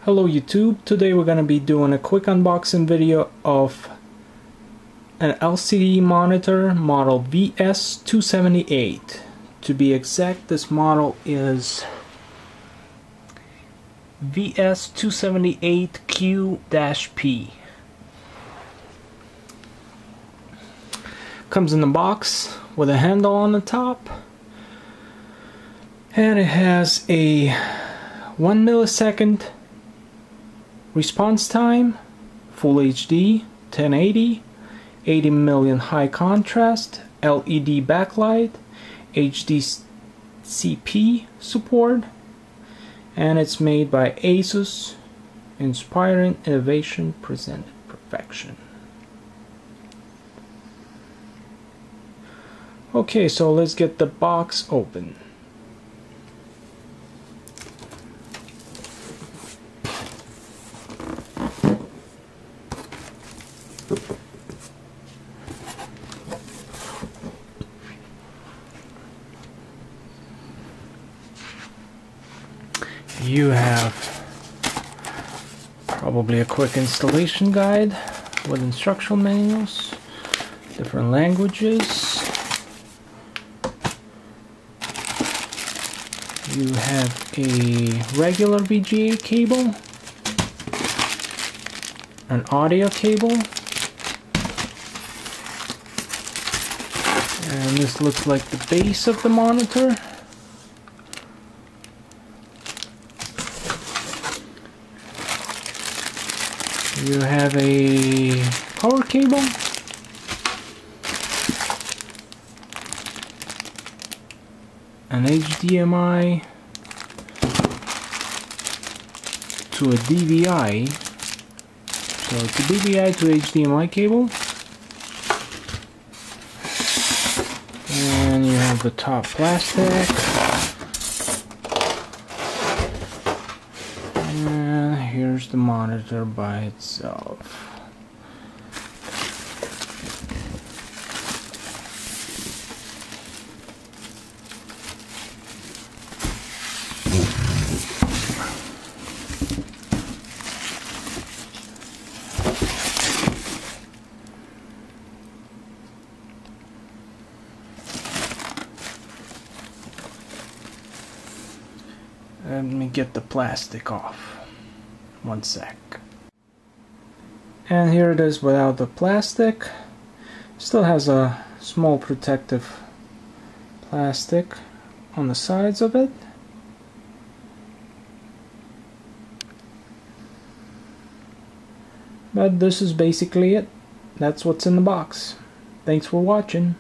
Hello YouTube, today we're going to be doing a quick unboxing video of an LCD monitor model VS278. To be exact, this model is VS278Q-P. Comes in the box with a handle on the top, and it has a 1 millisecond response time, Full HD, 1080, 80 million high contrast, LED backlight, HDCP support, and it's made by ASUS, inspiring innovation, presented perfection. Okay, so let's get the box open. You have probably a quick installation guide with instructional manuals, different languages. You have a regular VGA cable, an audio cable, and this looks like the base of the monitor. You have a power cable, an HDMI to a DVI, so it's a DVI to HDMI cable, and you have the top plastic, and here's the monitor by itself. Let me get the plastic off. One sec. And here it is without the plastic. Still has a small protective plastic on the sides of it. But this is basically it. That's what's in the box. Thanks for watching.